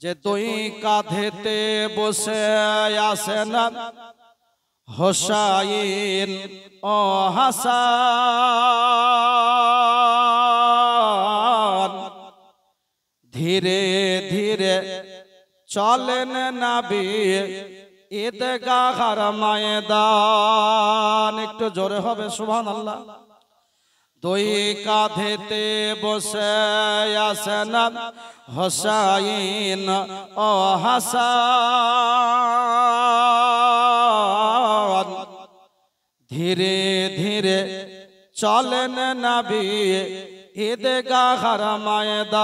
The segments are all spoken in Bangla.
যে দুই কাঁধেতে বসে আছেন হোসাইন ও হাসান, ধীরে ধীরে চলেন নবী ঈদগাহর ময়দান। একটু জোরে হবে সুবহানাল্লাহ। দুই কাঁধেতে বসে আছেন হোসাইন ও হাসান, ধীরে ধীরে চলেন নবী ঈদগাহর ময়দান।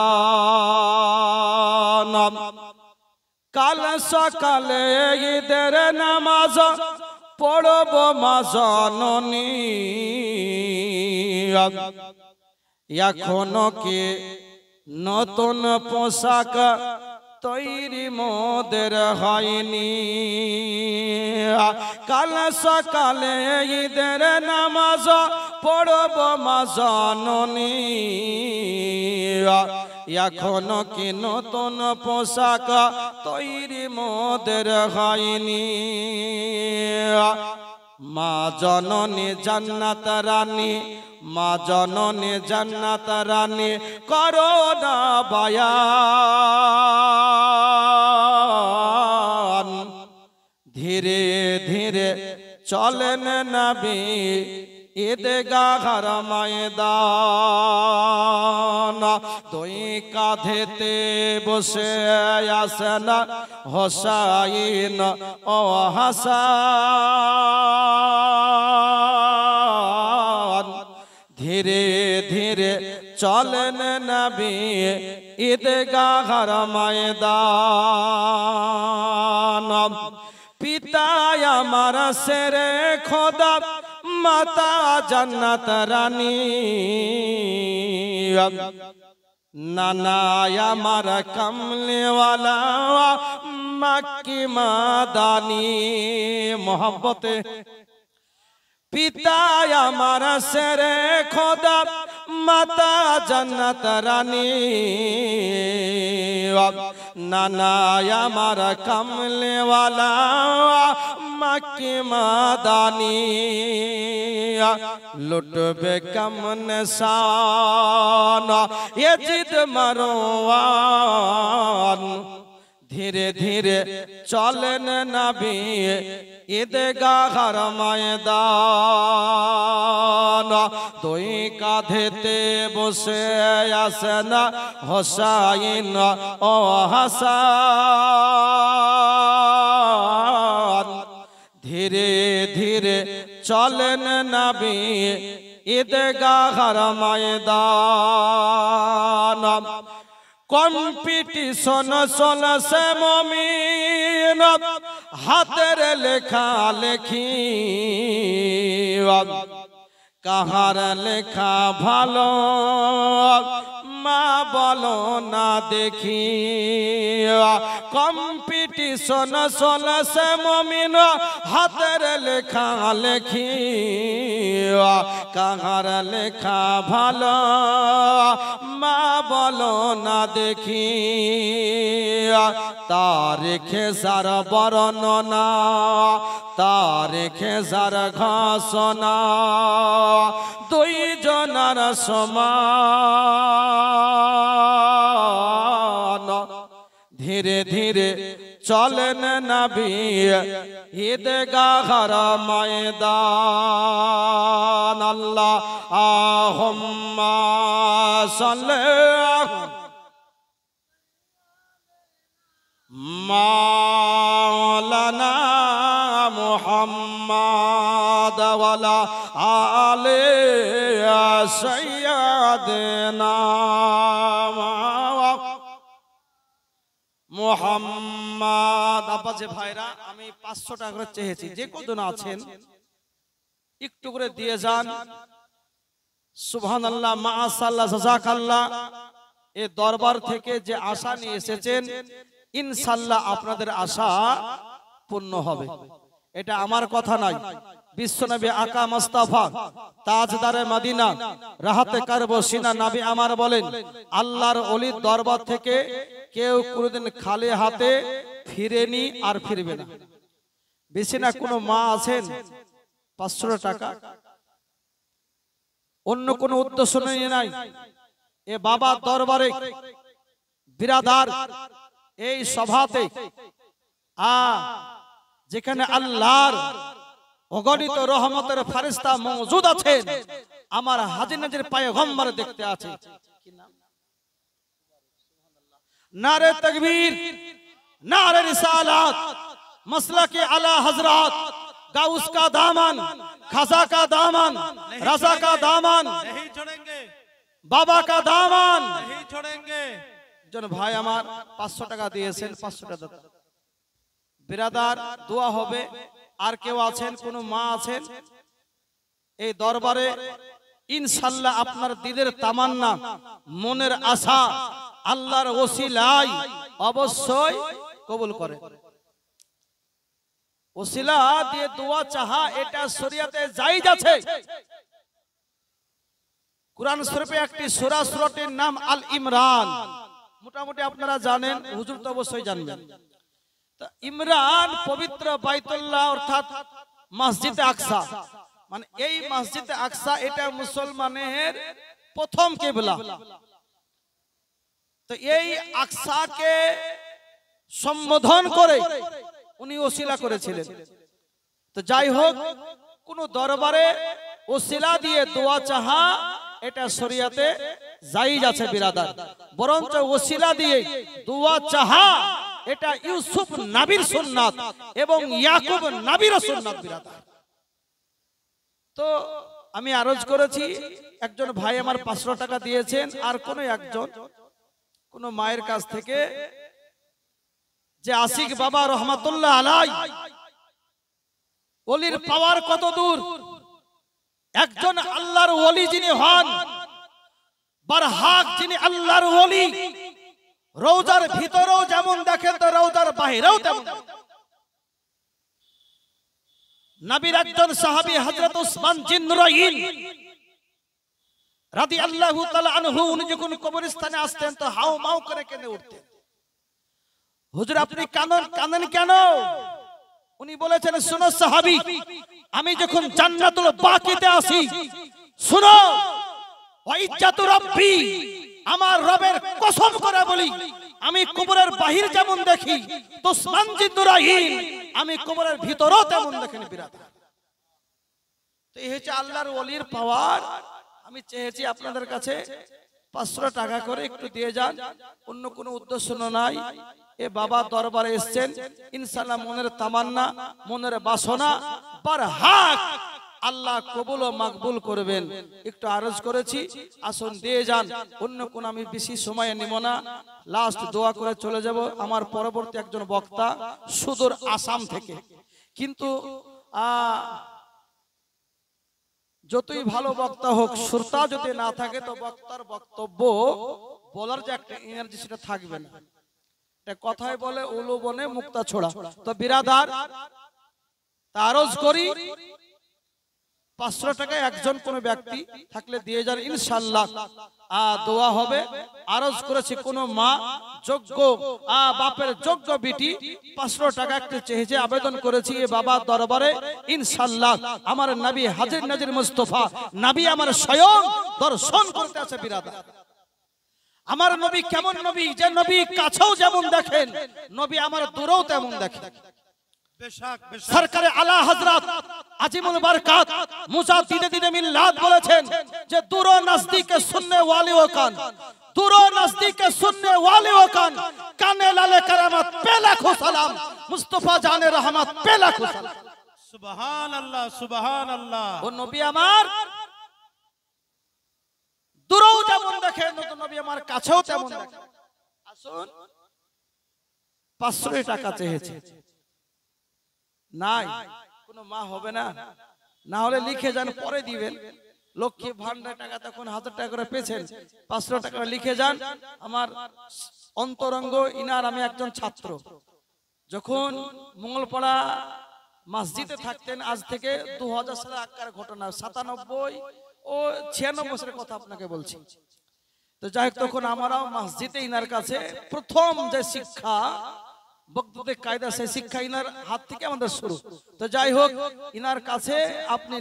কাল সকালে ঈদের নামাজ পড়ব মা জননী, এখনো কি নতুন পোশাক তৈরি মোদের হয়নি। কাল সকালে ঈদের নামাজ পড়ব মা জননী, এখনো কি নতুন পোশাক তৈরি মোদের হয়নি। মা জননী জান্নাত রানী, মা জননী জান্নাত রানী করো না বায়ান। ধীরে ধীরে চলেন নবী ঈদগাহর ময়দান। দুই কাঁধেতে বসে আছেন হোসাইন ও হাসান, ধীরে ধীরে চলেন নবী ঈদগাহর ময়দান। পিতা আমার শেরে খোদা, মাতা জান্নাত রানী, নানা আমার কমলেওয়ালা মক্কি মাদানী। মোহব্বতে পিতা আমার শেরে খোদা, মাতা জান্নাত রানী, নানা আমার কমলেওয়ালা মক্কি মাদানী। লুটবে কমন শান ইয়াজিদ মারওয়ান, ধীরে ধীরে চলেন নবী ঈদগাহর ময়দান। দুই কাঁধেতে বসে আছেন হোসাইন ও হাসান, ধীরে ধীরে চলেন নবী ঈদগাহর ময়দান। কম্পিটিশন চলছে মুমিন হাতের লেখা লেখি, কাহার লেখা ভালো মা বলো না দেখি। কম্পিটিশন চলছে মুমিন হাতের লেখা লেখি, কাহার লেখা ভালো মা বলো না দেখি। তারিখে সার বর্ণনা, তারিখে সার ঘোষণা, দুই জনার সমান। ধীরে ধীরে চলেন নবী ঈদগাহর ময়দান। আল্লাহুম্মা সাল্লি মাওলানা মুহাম্মদ ওয়ালা আলে সাইয়্যিদিনা মুহাম্মদ। আব্বাজে ভাইরা, আমি 500 টাকা করে চেয়েছি, যে কতজন আছেন একটু করে দিয়ে যান। সুবহানাল্লাহ, মাশাআল্লাহ, জাযাকাল্লাহ। এই দরবার থেকে যে আশা নিয়ে এসেছেন ইনশাআল্লাহ আপনাদের আশা পূর্ণ হবে। এটা আমার কথা নয়, বিশ্বনবী আকা মুস্তাফা তাজদারে মদিনা রাহাতে কারব সিনা নবী আমার বলেন, আল্লাহর ওলির দরবার থেকে কেউ কোনোদিন খালি হাতে ফিরেনি আর ফিরবে না। বেশি না কোনো মা আছেন 500 টাকা, অন্য কোনো উদ্দেশ্য নিয়ে নাই, এ বাবার দরবারে বিরাদার এই সভাতে যেখানে আল্লাহর অগণিত রহমতের ফেরেশতা মওজুদ আছেন, আমার হাজী নাজির পয়গম্বর দেখতে আছে। নারে তাকবীর, नारे रिसालत, मसलके आला हजरत, गाउस का दामन, खजा का दामन, रजा का दामन नहीं छोड़ेंगे, बाबा का दामन नहीं छोड़ेंगे। जन भाई আমার 500 টাকা দিয়েছেন, 500 টাকা বিরাদার দোয়া হবে। আর কেউ আছেন, কোন মা আছেন এই দরবারে, ইনশাআল্লাহ আপনার দিলের তামান্না, মনের আশা আল্লাহর ওসিলায় অবশ্যই কবুল করে। ওসিলা দিয়ে দোয়া চাহা এটা শরীয়তে জায়েজ আছে। কুরআন শরীফে একটি সূরা, সূরাটির নাম আল ইমরান। মোটামুটি আপনারা জানেন, হুজুর তো অবশ্যই জানবেন। তো ইমরান পবিত্র বাইতুল্লাহ অর্থাৎ মসজিদে আকসা, মানে এই মসজিদে আকসা এটা মুসলমানের প্রথম কিবলা। তো এই আকসাকে সম্বোধন করে উনি ওসিলা করেছিলেন। তো যাই হোক, কোন দরবারে ওসিলা দিয়ে দোয়া চাহা এটা শরীয়তে জায়েজ আছে বিরাদার। বরঞ্চ ওসিলা দিয়ে দোয়া চাহা এটা ইউসুফ নবীর সুন্নাত এবং ইয়াকুব নবীর সুন্নাত বিরাদার। তো আমি আরজ করেছি, একজন ভাই আমার 500 টাকা দিয়েছেন, আর কোন একজন কোন মায়ের কাছ থেকে যে আশিক বাবা রহমাতুল্লাহ আলাই, ওলির পাওয়ার কত দূর, একজন আল্লাহর ওলি যিনি হন, বারহাক যিনি আল্লাহর ওলি, রওজার ভিতরেও যেমন দেখেন তো রওজার বাইরেও তেমন। নবীর একজন সাহাবী হযরত উসমান জিন্নুরাইন রাদিয়াল্লাহু তাআলা আনহু, উনি যখন কবরস্থানে আসতেন তো হাউ মাউ করে কেঁদে উঠতেন। হুজুর আপনি কাঁদেন কেন? উনি বলেছেন, শুনো সাহাবী, আমি যখন জান্নাতুল বাকিতে আসি, শুনো, ওয়া ইজ্জাতু রাব্বি, আমার রবের কসম করে বলি, আমি কবরের বাহির যেমন দেখি তো উসমান জিন্নুরাইন আমি কবরের ভিতরও তেমন দেখেন বিরাদার। তো এই হচ্ছে আল্লাহর ওলির পাওয়ার। আমি চেয়েছি আপনাদের কাছে 500 টাকা করে একটু দিয়ে যান, অন্য কোনো উদ্দেশ্য নাই। এ বাবা দরবারে এসেছেন, ইনশাআল্লাহ মনের তামান্না, মনের বাসনা বারহাক আল্লাহ কবুল ও মাকবুল করবেন। একটু আরজ করেছি, আসুন দিয়ে যান, অন্য কোন আমি বেশি সময় নিব না, লাস্ট দোয়া করে চলে যাব। আমার পরবর্তী একজন বক্তা সুদূর আসাম থেকে, কিন্তু যতই ভালো বক্তা হোক, শ্রোতা যদি না থাকে তো বক্তার বক্তব্য বলার যে একটা এনার্জি সেটা থাকবে না। কথায় বলে উলু বনে মুক্তা ছোড়া। তো বিরাদার তারজ করি, 500 টাকায় একজন কোন ব্যক্তি থাকলে দিয়ে যান, ইনশাআল্লাহ দোয়া হবে। আরজ করেছি, কোন মা যোগ্য বাপের যোগ্য বিটি 500 টাকা একটু চেয়েছে, আবেদন করেছি এ বাবার দরবারে, ইনশাআল্লাহ আমার নবী হাজী নাজির মুস্তাফা নবী আমার স্বয়ং দর্শন করতে আছে বিরাদার। আমার নবী কেমন নবী, যে নবী কাছেও যেমন দেখেন, নবী আমার দূরেও তেমন দেখেন। সরকারে আলা হযরত আজিমুল বরকাত মুজাদ্দিদে মিল্লাত বলেছেন যে দূর ও নজদীকে সুননে ওয়ালি ও কান, দূর ও নজদীকে সুননে ওয়ালি ও কান, কানে লালে কারামত পে লাখো সালাম, মুস্তাফা জানে রহমত পে লাখো সালাম। সুবহানাল্লাহ, সুবহানাল্লাহ। ও নবী আমার দূরেও যেমন দেখেন, নবী আমার কাছেও তেমন দেখেন। আসুন, 500 টাকা চেয়েছে, নাই কোনো মা হবে না, না হলে লিখে যান, পরে দিবেন। লক্ষ্মী ভান্ডার টাকা তখন 1000 টাকা করে পেয়েছেন, 500 টাকা লিখে যান। আমার অন্তরঙ্গ ইনার আমি একজন ছাত্র, যখন মঙ্গলপাড়া মসজিদে থাকতেন। আজ থেকে 2000 সালের আগকার ঘটনা, 97 ও 96 বছরের কথা আপনাকে বলছি। তো যাই হোক, তখন আমরাও মসজিদে ইনার কাছে প্রথম যে শিক্ষা বক্তব্যের কায়দা, সেই শিক্ষা ইনার হাত থেকে আমাদের শুরু। তো যাই হোক, ইনার কাছে আপনি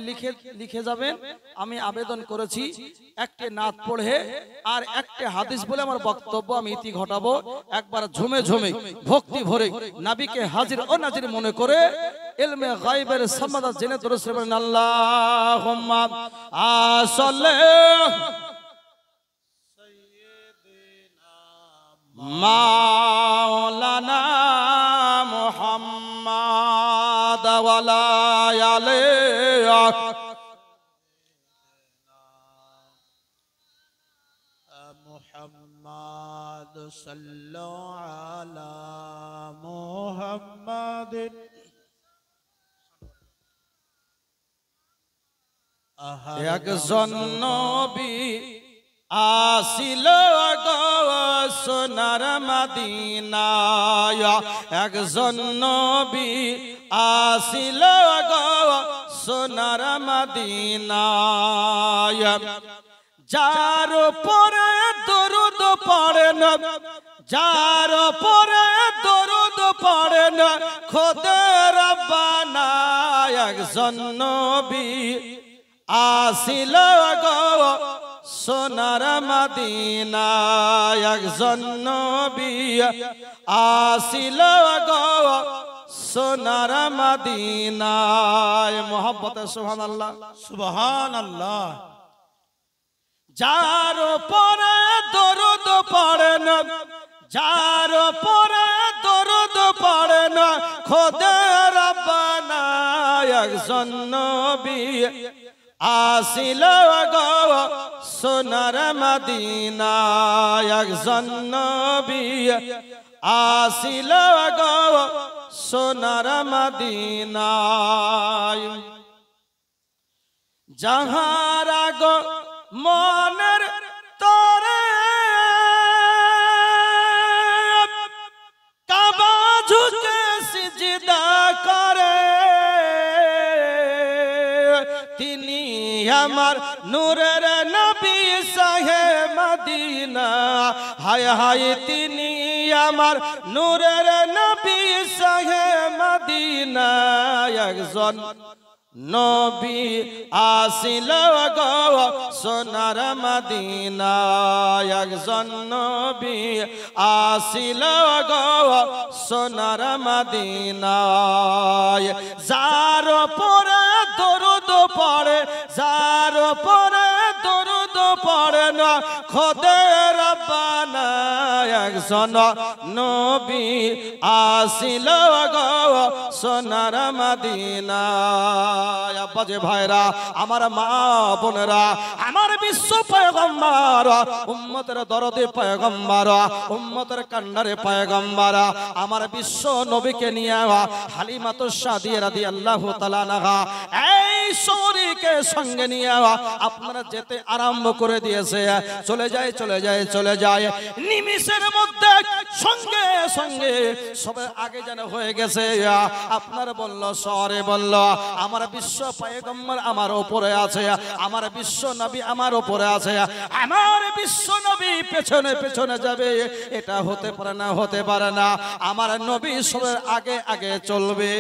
লিখে যাবেন, আমি আবেদন করেছি একটা নাত পড়ে আর একটা হাদিস বলে আমার বক্তব্য আমি ইতি ঘটাবো। একবার ঝুমে ঝুমে ভক্তি ভরে নবীকে হাজির ও নাজির মনে করে ইলমে গায়বের সম্মাদ জেনে দরুদ পড়েন। আল্লাহুম্মা সাল্লি মাওলানা মুহাম্মাদ ওয়ালা আলিহি মুহাম্মাদ সাল্লাল্লাহু আলা মুহাম্মাদ। একজন নবী আসিল গো সোনার মদিনায়, একজন নবী আসিল গো সোনার মদিনায়, যার পরে দরুদ পড়েন, যার পরে দরুদ পড়েন খোদা রব্বানা। একজন নবী আসিল গো সোনার মদিনায়, একজন নবী আসিল গো সোনার মদিনায়। মোহাম্মতে সুবহানাল্লাহ, সুবহানাল্লাহ। যার পরে দরুদ পড়েন, যার পরে দরুদ পড়েন খোদা রব্বানা। একজন নবী আসিল গো সোনার মদিনায়, একজন নবী আসিল গো সোনার মদিনায়। যাহারা গো মনের তরে কাবা ঝুঁকে সিজদা করে, তিনি আমার নূরের নবী শাহে মদিনা। হায় হায়, তিনি আমার নূরের নবী শাহে মদিনা। একজন নবী আসিল গো সোনার মদিনায়, একজন নবী আসিল গো সোনার মদিনায়। যার পরে দরুদ পড়ে, যার পরে দরুদ পড়ে না খোদা রব্বানা। একজন নবী আসিল গো সোনার মদিনায়। আব্বাজে ভাইরা, আমার মা বোনেরা, আমার বিশ্ব পয়গম্বর, উম্মতের দরদে পয়গম্বর, উম্মতের কান্নারে পয়গম্বর, আমার বিশ্ব নবীকে নিয়ে হালিমাতুস সাদিয়া রাদিয়াল্লাহু তাআলা আনহা এই শরীকে সঙ্গে নিয়ে আপনারা যেতে আরম্ভ করে দিয়েছে। চলে যায় চলে যায় চলে যায়, নিমিষের মধ্যে সঙ্গে সঙ্গে সবে আগে যেন হয়ে গেছে। আপনার বলল, শহরে বলল, আমার বিশ্ব পয়গম্বর আমার উপরে আছে, আমার বিশ্ব নবী আমার উপরে আছে, আমার বিশ্ব নবী পেছনে পেছনে যাবে। এটা হতে পারে না, হতে পারে না। আমার নবী সবের আগে আগে চলবে।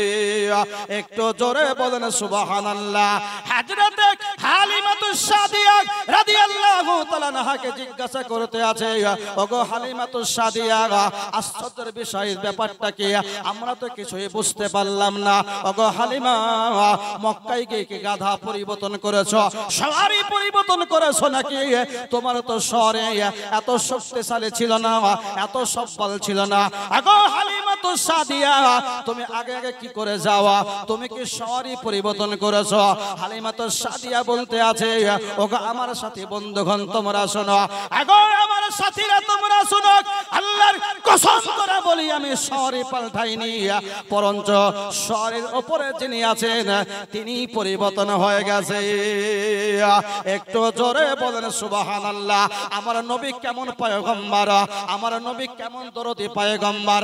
একটু জোরে বলেন সুবহানাল্লাহ। হযরত হালিমাতুস সাদিয়া রাদিয়াল্লাহু তাআলা আনহাকে জিজ্ঞাসা করতে আছে, ওগো হালিমাতুস সাদিয়া, আশ্চর্যের বিষয় ব্যাপারটা কি? আমরা তো কিছুই বুঝতে পারলাম না। ওগো হালিমা, মক্কায় গিয়ে কি গাধা পরিবর্তন করেছো, সওয়ারি পরিবর্তন করেছো নাকি? তোমার তো শহরে এত শক্তিশালী ছিল না, এত সবল ছিল না। ওগো হালিমাতুস সাদিয়া, তুমি আগে আগে কি করে যাওয়া? তুমি কি সওয়ারি পরিবর্তন করেছো? হালিমাতুস সাদিয়া বলতে আছে, ওগো আমার সাথী বন্ধুগণ তোমরা শোনো, ওগো আমার সাথীরা তোমরা শোনো, আল্লাহর কসম করে বলি আমি সওয়ারি পাল্টাইনি, বরঞ্চ সওয়ারির উপরে যিনি আছেন তিনি পরিবর্তন হয়ে গেছে। একটু জোরে বলেন সুবহানাল্লাহ। আমার নবী কেমন পয়গম্বর, আমার নবী কেমন দরদি পয়গম্বর।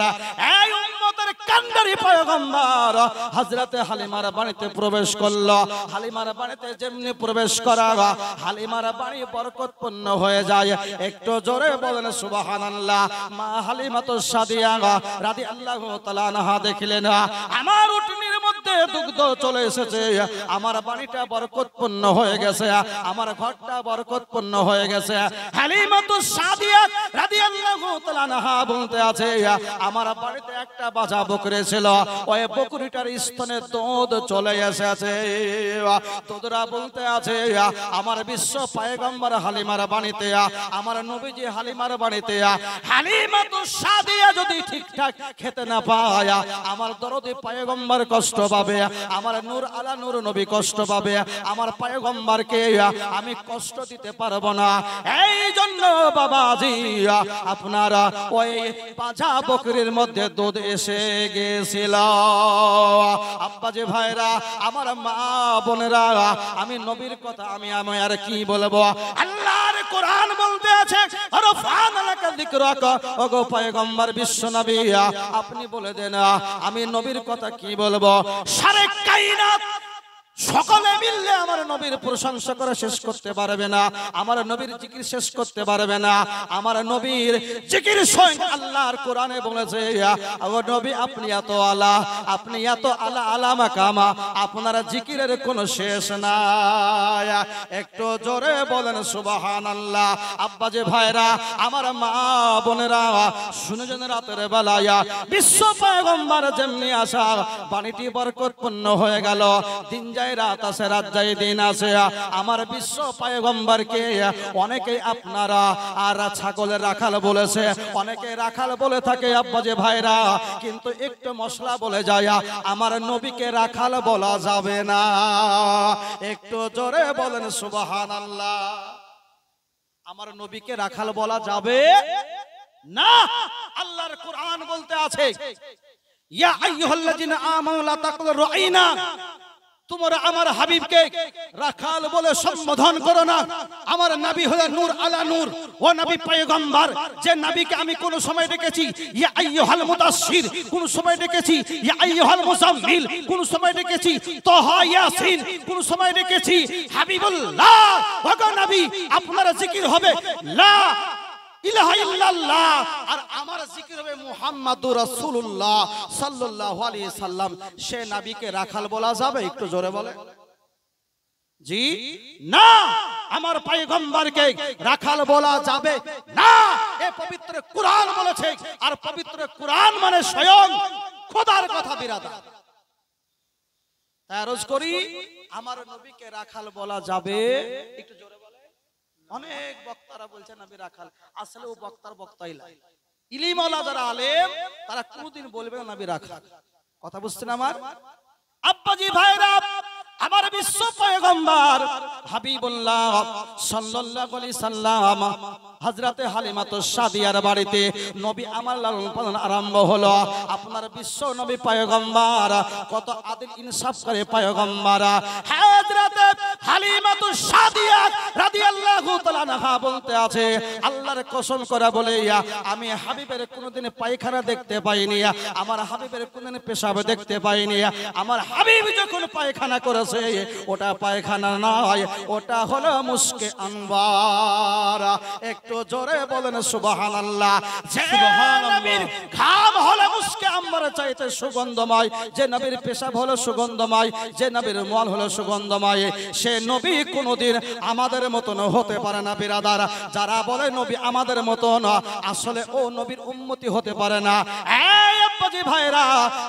এই উম্মতের কান্ডার কান্ডারি পয়গম্বর হযরতে হালিমার বাড়িতে প্রবেশ করলো। হালিমার বাড়িতে যেমনি প্রবেশ করা, হালিমার বাড়ি বরকতপূর্ণ হয়ে যায়। একটু জোরে বলেন সুবহানাল্লাহ। মা হালিমাতুস সাদিয়া রাদিয়াল্লাহু তাআলা আনহা দেখলেন আমার উটনির মধ্যে দুগ্ধ চলে এসেছে, আমার বাড়িটা বরকতপূর্ণ হয়ে গেছে, আমার ঘরটা বরকতপূর্ণ হয়ে গেছে। হালিমাতুস সাদিয়া রাদিয়াল্লাহু তাআলা আনহা বলতে আছে আমার বাড়িতে একটা বাজা বকরি ছিল, ওই বকরিটার স্তনে দুধ চলে এসেছে। তোদরা বলতে আছে আমার বিশ্ব পয়গম্বর হালিমার বাড়িতে, আমার নবীজি হালিমার বাড়িতে, হালিমাতুস সাদিয়া যদি ঠিকঠাক খেতে না পায় আমার দরদি পয়গম্বর কষ্ট পাবে, আমার নূর আলা নূর নবী কষ্ট পাবে, আমার পয়গম্বরকে আমি কষ্ট দিতে পারবো না। এই জন্য বাবাজি আপনারা ওই বাজা বকরির মধ্যে দুধ এসে গেছিল। আব্বাজি ভাইরা, আমার মা বোনেরা, আমি নবীর কথা আমি আর কি বলবো। আল্লাহর কোরআন বলতে আছে আরফান লাকা যিকরাকা, ওগো পয়গম্বর বিশ্ব নবী আপনি বলে দেন আমি নবীর কথা কি বলবো। সারে কায়নাত সকলে মিললে আমার নবীর প্রশংসা করে শেষ করতে পারবে না, আমার নবীর জিকির শেষ করতে পারবে না। আমার নবীর জিকির স্বয়ং আল্লাহর কোরআনে বলেছে ও নবী আপনি এত আলা, আপনি এত আলা আলা মাকামা, আপনার জিকিরের কোনো শেষ নাই। একটু জোরে বলেন সুবহানাল্লাহ। আব্বাজি ভাইরা, আমার মা বোনেরা শুনে রাতের বেলায় বিশ্ব পয়গম্বর যেমনি আসা বাণীটি বরকতপূর্ণ হয়ে গেল। দিন যায় রাত আসে, রাত যায় দিন আসে, আমার বিশ্ব পয়গম্বরকে অনেকেই আপনারা আর ছাগলের রাখাল বলেছে, অনেকে রাখাল বলে থাকে আব্বাজি ভাইরা, কিন্তু একটু মশলা বলে যায় আমার নবীকে রাখাল বলা যাবে না। একটু জোরে বলেন সুবহানাল্লাহ। আমার নবীকে রাখাল বলা যাবে না। আল্লাহর কোরআন বলতে আছে ইয়া আইয়ুহাল্লাযিনা আমানু লা তাকুলু রাইনা, তোমরা আমার হাবিবকে রাখাল বলে সম্বোধন করো না। আমার নবী হলেন নূর আলা নূর, ও নবী পয়গম্বর, যে নবীকে আমি কোন সময় ডেকেছি ইয়া আইয়ুহাল মুদাসসির, কোন সময় ডেকেছি ইয়া আইয়ুহাল মুজাম্মিল, কোন সময় ডেকেছি তাহা ইয়াসিন, কোন সময় ডেকেছি হাবিবুল্লাহ। ওগো নবী আপনার জিকির হবে লা ইলাহা ইল্লাল্লাহ, আর আমার জিকির হবে মুহাম্মাদুর রাসূলুল্লাহ সাল্লাল্লাহু আলাইহি সাল্লাম। সে নবীকে রাখাল বলা যাবে? একটু জোরে বলে জি না। আমার পয়গম্বরকে রাখাল বলা যাবে না। এই পবিত্র কুরআন বলেছে, আর পবিত্র কুরআন মানে স্বয়ং খোদার কথা বিরাদার। তাই আরজ করি আমার নবীকে রাখাল বলা যাবে? একটু জোরে বলে। অনেক বক্তারা বলছেন নবী রাখাল, আসলে ও বক্তার বক্তাই লাগে। ইলিমওয়ালা যারা আলেম তারা কোনদিন বলবে না নবী রাখাল। কথা বুঝছেন আমার আব্বাজি ভাইরা? আমার বিশ্ব পয়গম্বর হাবিবুল্লাহ সাল্লাল্লাহু আলাইহি সাল্লাম হযরতে হালিমাতুস সাদিয়ার বাড়িতে নবী আমার লালন পালন আরম্ভ হলো। আপনার বিশ্ব নবী পয়গম্বর কত আদিল ইনসাফ করে পয়গম্বর। হযরতে হালিমাতুস সাদিয়া রাদিয়াল্লাহু তাআলা আনহা বলতে আছে আল্লাহর কসম করে বলে আমি হাবিবের কোনদিন পায়খানা দেখতে পাইনি, আমার হাবিবের কোনদিন পেশাব দেখতে পাইনি। আমার হাবিব যখন পায়খানা করেছে ওটা পায়খানা নয়, ওটা হলো মুস্কে আনবার। একটু জোরে বলেন সুবহানাল্লাহ। যে নবীর ঘাম হলো মুস্কে আনবার চাইতে সুগন্ধময়, যে নবীর পেশাব হলো সুগন্ধময়, যে নবীর মল হলো সুগন্ধময়, সে নবী কোনদিন আমাদের মতন হতে পারে না বিরাদার। যারা বলে নবী আমাদের মতন, আসলে ও নবীর উম্মতি হতে পারে না। এই আব্বাজি ভাইরা,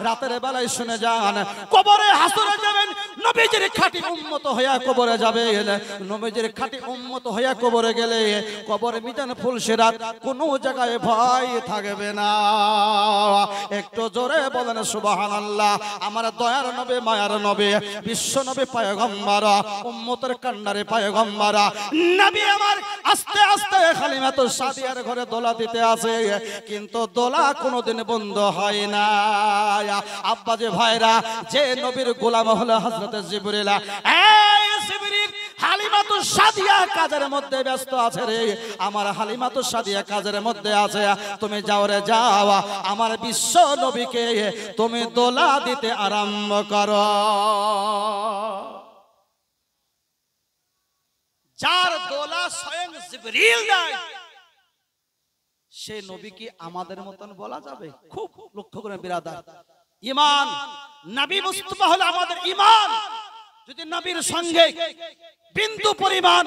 রাতের বেলায় শুনে যান, কবরে হাসরে যাবেন নবীজির খাঁটি উম্মত হইয়া কবরে যাবে। নবীজির খাঁটি উম্মত হইয়া কবরে গেলে কবরে মিজান ফুলসিরাত কোনো জায়গায় ভয় থাকবে না। একটু জোরে বলেন সুবহানাল্লাহ। আমার দয়ার নবী, মায়ার নবী, বিশ্ব নবী পয়গম্বর, উম্মতের কান্ডারে পয়গম্বর নবী আমার আস্তে আস্তে হালিমাতুস সাদিয়ার ঘরে দোলা দিতে আছে, কিন্তু দোলা কোনোদিন বন্ধ হয় না। আব্বাজি ভাইরা, যে নবীর গোলাম হলো হযরত জিবরিল, এই জিবরিল হালিমাতু সাদিয়া কাজের মধ্যে ব্যস্ত আছে রে, আমার হালিমাতু সাদিয়া কাজের মধ্যে আছে। তুমি যাও রে যাও, আমার বিশ্ব নবীকে তুমি দোলা দিতে আরম্ভ করো। যার দোলা স্বয়ং জিবরিল দেয়, সে নবী কি আমাদের মতন বলা যাবে? খুব লক্ষ্য করে বিরাদার, ঈমান নবী মুস্তাফা হলো আমাদের ঈমান। যদি নবীর সঙ্গে বিন্দু পরিমাণ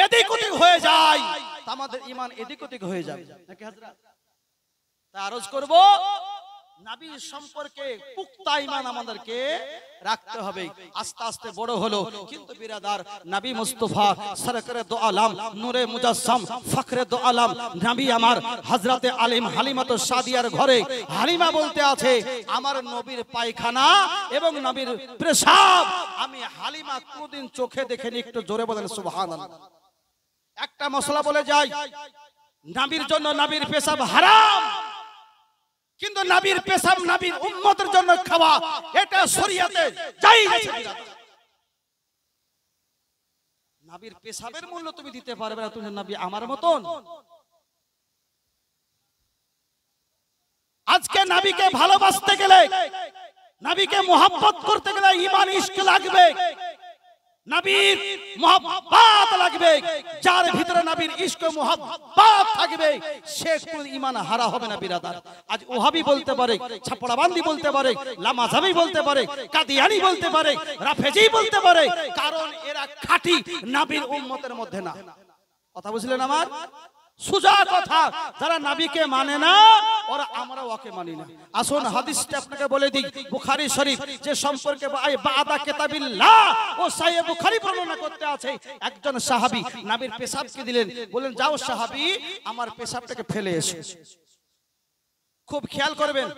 এদিক ওদিক হয়ে যায়, আমাদের ঈমান এদিক ওদিক হয়ে যাবে নাকি হযরত? তা আরজ করব, নবীর সম্পর্কে পুক্তা ঈমান আমাদেরকে রাখতে হবে। আস্তে আস্তে বড় হলো, কিন্তু বিরাদার নবী মুস্তাফা সরকারে দো আলম নূরে মুজাসসাম ফখরে দো আলম নবী আমার হযরতে আলিম হালিমাতু সাদিয়ার ঘরে হালিমা বলতে আছে, আমার নবীর পায়খানা এবং নবীর পেশাব আমি হালিমা কোনদিন চোখে দেখেনি। একটু জোরে বলেন সুবহানাল্লাহ। একটা মশলা বলে যাই, নবীর জন্য নবীর পেশাব হারাম, কিন্তু নবীর পেশাব নবীর উম্মতের জন্য খাওয়া এটা শরীয়তে জায়েজ আছে। নবীর পেশাবের মূল্য তুমি দিতে পারবে না, তুমি নবী আমার মতন। আজকে নবীকে ভালোবাসতে গেলে, নবীকে মোহাব্বত করতে গেলে ঈমান ইশক লাগবে, নবীর মোহাব্বত লাগবে। যার ভিতরে নবীর ইশক মোহাব্বত থাকবে, সে কোন ঈমান হারা হবে না বিরাদার। আজ ওহাবি বলতে পারে, ছাপড়াবান্দি বলতে পারে, লামাযাবি বলতে পারে, কাদিয়ানি বলতে পারে, রাফেজি বলতে পারে, কারণ এরা খাঁটি নবীর উম্মতের মধ্যে না। কথা বুঝলেন আমার? সুজা কথা। যারা নবীকে মানে না, ওরা আমরা ওকে মানি না। আসুন হাদিসটা আপনাকে বলে দিই, বুখারী শরীফ যে সম্পর্কে বাদা কিতাবিল্লাহ ও সহিহ বুখারী বর্ণনা করতে আছে, একজন সাহাবী নবীর পেশাবকে দিলেন, বলেন যাও সাহাবী আমার পেশাবটাকে ফেলে এসো। খুব খেয়াল করবেন,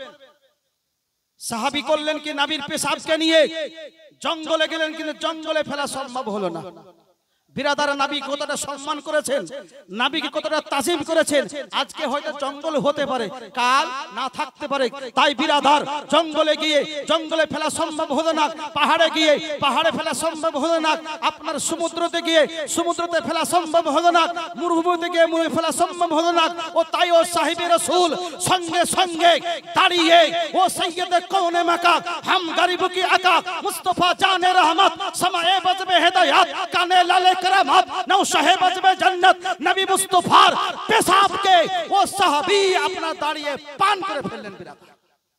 সাহাবী করলেন কি, নবীর পেশাবকে নিয়ে জঙ্গলে গেলেন, কিন্তু জঙ্গলে ফেলা সম্ভব হলো না। বিরাদার নবী কতটা সম্মান করেছেন, নবীকে কতটা তাজিম করেছেন। আজকে হয়তো জঙ্গল হতে পারে, কাল না থাকতে পারে। তাই বিরাদার জঙ্গলে গিয়ে জঙ্গলে ফেলা সম্ভব হলো না, পাহাড়ে গিয়ে পাহাড়ে ফেলা সম্ভব হলো না, আপনার সমুদ্রতে গিয়ে সমুদ্রতে ফেলা সম্ভব হলো না, মরুভূমিতে গিয়ে মরুভূমি ফেলা সম্ভব হলো না। ও তাই ও সাহিবে রাসূল সঙ্গে সঙ্গে দাঁড়িয়ে, ও সৈয়দে কওনে মাকা হাম গরিবু কি আকা মুস্তাফা জানে রহমত সমায়ে বজবে হেদায়েত কানে লালে करामत नौ साहेब अजबे जन्नत नबी मुस्तफार पेशाब के वो साहबी अपना दाड़िए पान करे फेललेन बिरादर।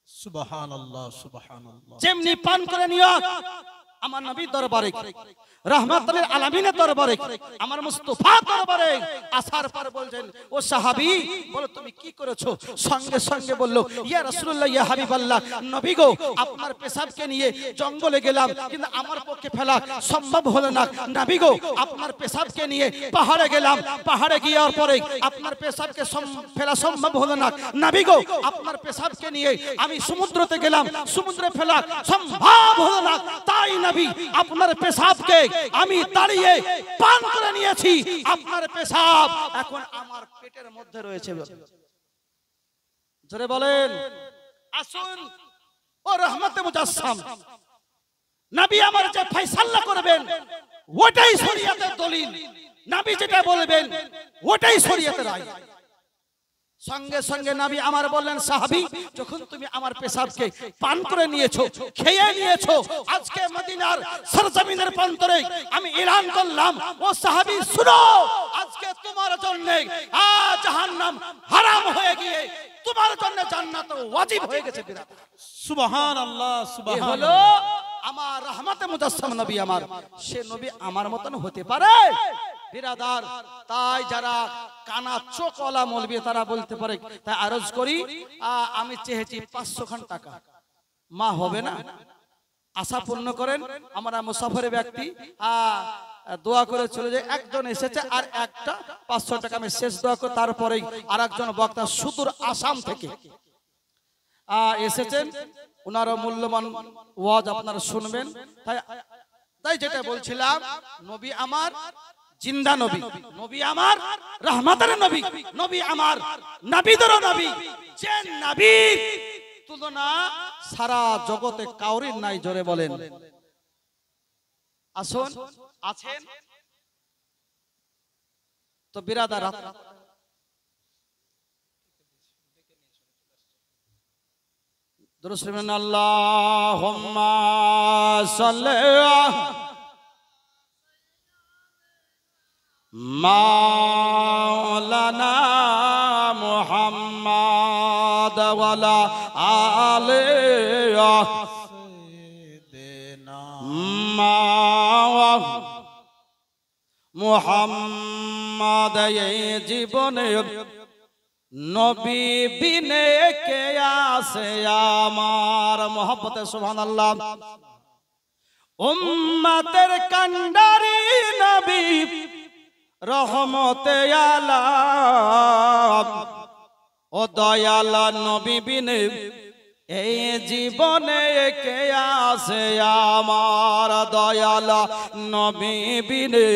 सुबहानाल्लाह सुबहानाल्लाह। जेमनी पान करे निया আমার নবী দরবারে, রাহমাতুল আলামিনের দরবারে, আমার মুস্তাফা দরবারে আসার পর বলছেন, ও সাহাবী বলো তুমি কি করেছো? সঙ্গে সঙ্গে বলল, ইয়া রাসূলুল্লাহ ইয়া হাবিবাল্লাহ, নবী গো আপনার পেশাবকে নিয়ে জঙ্গলে গেলাম, কিন্তু আমার পক্ষে ফেলা সম্ভব হলো না। নবী গো আপনার পেশাবকে নিয়ে পাহাড়ে গেলাম, পাহাড়ে গিয়ার পরে আপনার পেশাবকে ফেলা সম্ভব হলো না। নবী গো আপনার পেশাবকে নিয়ে আমি সমুদ্রতে গেলাম, সমুদ্রে ফেলা সম্ভব হলো না। তাই নবী আপনার পেশাবকে আমি দাঁড়িয়ে পান করে নিয়েছি, আপনার পেশাব এখন আমার পেটের মধ্যে রয়েছে। জোরে বলেন। আসুন ও রহমতে মুজাসসাম, নবী আমার যে ফয়সালা করবেন ওটাই শরীয়তের দলিল, নবী যেটা বলবেন ওটাই শরীয়তের আইন। সঙ্গে সঙ্গে নবী আমার বললেন, সাহাবী যখন তুমি আমার পেশাবকে পান করে নিয়েছো, খেয়ে নিয়েছো, আজকে মদিনার সরজমিনের প্রান্তরে আমি এলান করলাম, ও সাহাবী শুনো, আজকে তোমার জন্য জাহান্নাম হারাম হয়ে গিয়ে তোমার জন্য জান্নাত ওয়াজিব হয়ে গেছে। সুবহানাল্লাহ সুবহানাল্লাহ। হলো আমার রহমতে মুজাসসাম নবী, আমার সে নবী আমার মতন হতে পারে বিরাদার। তাই যারা কানা চোখওয়ালা মৌলবি তারা বলতে পারে, তাই আরজ করি আমি চেয়েছি 500 খান টাকা, মা হবে না? আশা পূর্ণ করেন। আমরা মুসাফির ব্যক্তি, দোয়া করে চলে যায়। একজন এসেছে আর একটা 500 টাকা আমি শেষ দোয়া করে, তারপরেই আর একজন বক্তা সুদূর আসাম থেকে এসেছেন, ওনারও মূল্যবান ওয়াজ আপনারা শুনবেন। তাই যেটা বলছিলাম, নবী আমার জিন্দা নবী, নবী আমার রহমতের নবী, নবী আমার নবীদের নবী, যে নবীর তুলনা সারা জগতে কাউরির নাই। জোরে বলেন। আসুন, আছেন তো বিরাদার দুরুদ আল্লাহুম্মা সাল্লি মাওলানা মুহাম্মদ ওয়ালা আলিহি সাইয়্যিদিনা মুহাম্মদ এই জীবনে নবী বিনে কে আছে আমার মোহব্বতে সুবহানাল্লাহ উম্মতের কান্ডারি নবী রহমতে আলাম ও দয়াল নবী বিনে এই জীবনে কে আছে আমার দয়াল নবী বিনে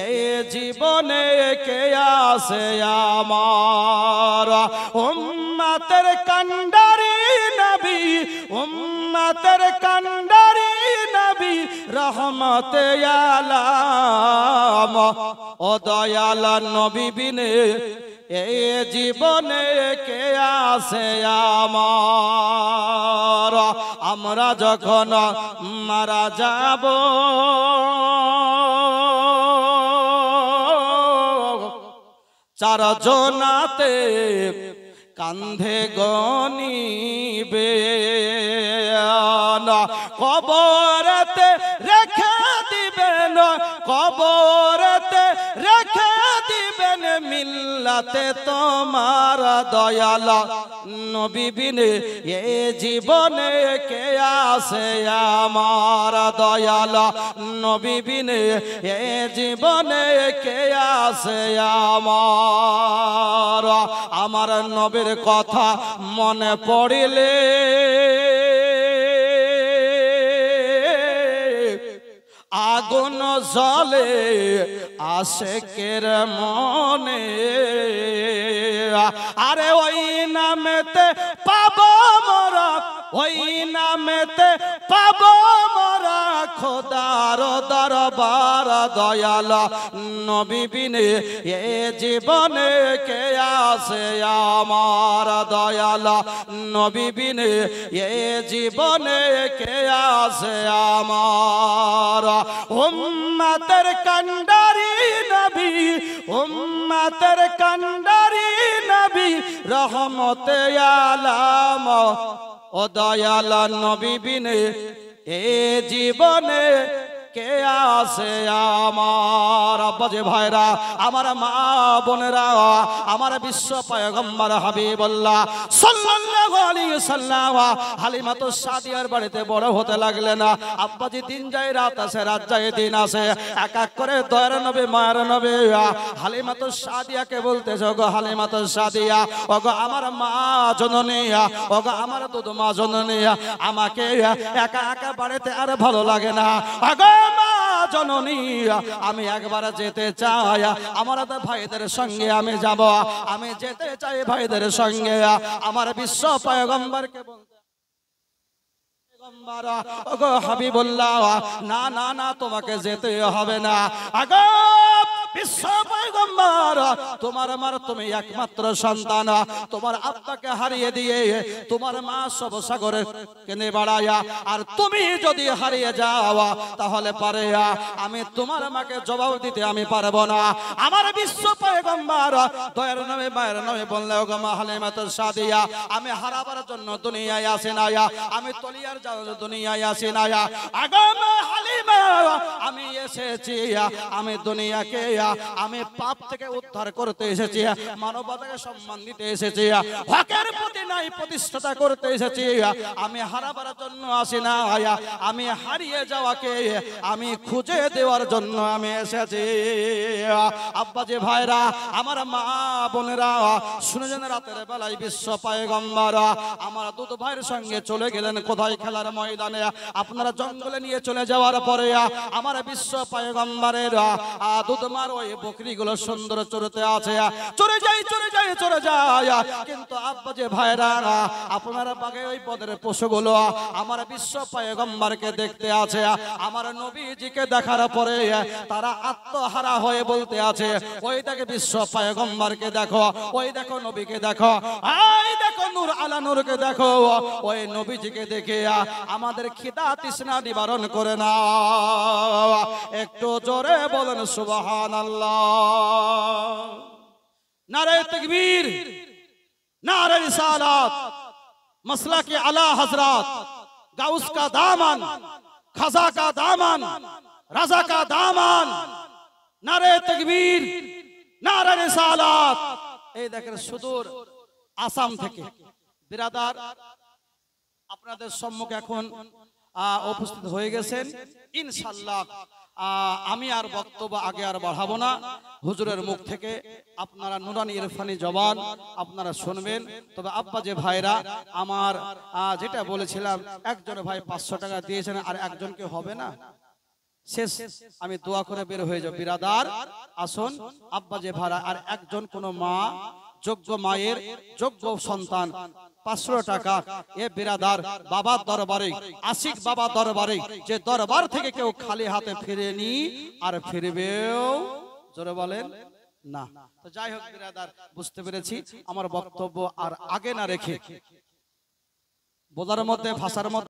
এই জীবনে কে আছে আমার উম্মতের কান্ডারি নবী উম্মতের কান্ডারি নবী রহমতে আলাম ও দয়াল নবী বিনে এই জীবনে কে আছে আমার আমরা যখন মারা যাব চার জনাতে কান্ধে গনিবে কবরতে রেখে দিবেন কবরতে রেখে দিবেন মিল্লাতে তোমার দয়াল নবী বিনে এ জীবনে কে আছে আমার দয়াল নবী বিনে এ জীবনে কে আছে আমার আমার নবীর কথা মনে পড়িলে আগুন জ্বলে আশেকের মনে আরে ওই নামেতে পাবো মোরা ওই নামেতে পাবো মোরা খোদার দরবার দয়াল নবী বিনে এ জীবনে কে আছে আমার দয়াল নবী বিনে এ জীবনে কে আছে আমার উম্মতের কান্ডারি নবী উম্মতের কান্ডারি নবী রহমতে আলাম ও দয়াল নবী বিনে এ জীবনে কে আছে আমার আব্বাজি ভাইরা আমার মা বোনেরা আমার বিশ্ব পয়গম্বর হাবিবুল্লাহ সাল্লাল্লাহু আলাইহি ওয়াসাল্লাম হালিমাতুস সাদিয়ার বাড়িতে বড় হতে লাগলেন আব্বাজি দিন যায় রাত আসে রাত যায় দিন আসে এক এক করে দয়ার নবী মায়ের নবী হালিমাতুস সাদিয়াকে বলতেছে গো হালিমাতুস সাদিয়া ওগো আমার মা জননী ওগো আমার দুধ মা জননী আমাকে একা একা বাড়িতে আর ভালো লাগে না ওগো মা জননী আমি একবার যেতে চাই আমার ভাইদের সঙ্গে আমি যাব আমি যেতে চাই ভাইদের সঙ্গে আমার বিশ্ব পয়গম্বরকে বলতে ওগো হাবিবুল্লাহ না না না তোমাকে যেতে হবে না আগো বিশ্ব পয়গম্বর তোমার আমার তুমি একমাত্র সন্তান তোমার আত্মাকে হারিয়ে দিয়ে তোমার মা সব সাগরে কেনে বাড়ায়া আর তুমি যদি হারিয়ে যাও তাহলে পারে আমি তোমার মাকে জবাব দিতে আমি পারবো না আমার বিশ্ব পয়গম্বর দয়ার নামে মায়ের নামে বললে ওগো মা হালিমাতুস সাদিয়া আমি হারাবার জন্য দুনিয়ায় আসি না আমি তলিয়ার যাওয়ার দুনিয়ায় আসি না আগো মা হালিমা আমি এসেছি আমি দুনিয়াকে আমি পাপ থেকে উদ্ধার করতে এসেছি মানবতাকে সম্মান দিতে এসেছি হকের প্রতি নাই প্রতিষ্ঠাতা করতে এসেছি আমি হারাবার জন্য আসি না আমি হারিয়ে যাওয়াকে আমি খুঁজে দেওয়ার জন্য আমি এসেছি আব্বাজি ভাইরা আমার মা বোনেরা শুনেছেন রাতের বেলায় বিশ্ব পয়গম্বর আমার দুধ ভাইয়ের সঙ্গে চলে গেলেন কোথায় খেলার ময়দানে আপনারা জঙ্গলে নিয়ে চলে যাওয়ার পরে আমার বিশ্ব পয়গম্বরের দুধ মা আমার ওই বকরিগুলো সুন্দর চড়তে আছে, চড়ে যায় চড়ে যায় চড়ে যায়। কিন্তু আব্বা যে ভাইরা, আপনারা বাগে ওই পদের পশুগুলো আমার বিশ্ব পয়গম্বরকে দেখতে আছে, আমার নবীজিকে দেখার পরে তারা আত্মহারা হয়ে বলতে আছে, ওই দেখে বিশ্ব পয়গম্বরকে দেখো, ওই দেখো নবীকে দেখো, এই দেখো নূর আলা নূরকে দেখো। ওই নবীজিকে দেখে আমাদের খিদা তৃষ্ণা নিবারণ করে না। একটু জোরে বলেন সুবহানাল্লাহ। নারে তাকবীর, नारे रिसालत, मसला के आला हजरत, गाउस का दामन, खजा का दामन, रजा का दामन, नारे तकबीर, नारे रिसालत। এই দেখেন সুদূর আসাম থেকে বিরাদার আপনাদের সম্মুখে এখন উপস্থিত হয়ে গেছেন। ইনশাআল্লাহ আমি আর বক্তব্য আগে আর বাড়াবো না, হুজুরের মুখ থেকে আপনারা নুরানি ইরফানি জবান আপনারা শুনবেন। তবে আব্বা যে ভাইরা আমার যেটা বলেছিলাম, একজন ভাই 500 টাকা দিয়েছেন, আর একজনকে হবে না, শেষ আমি দোয়া করে বের হয়ে যাব। বিরাদার আসুন, আব্বা যে ভাইরা আর একজন কোন মা, যোগ্য মায়ের যোগ্য সন্তান 500 টাকা, এ বিরাদার বাবার দরবারে, আশিক বাবা দরবারে, যে দরবার থেকে কেউ খালি হাতে ফিরেনি আর ফিরবেও, জোরে বলেন না। তো যাই হোক বিরাদার, বুঝতে পেরেছি। আমার বক্তব্য আর আগে না রেখে বোঝার মধ্যে, ভাষার মধ্যে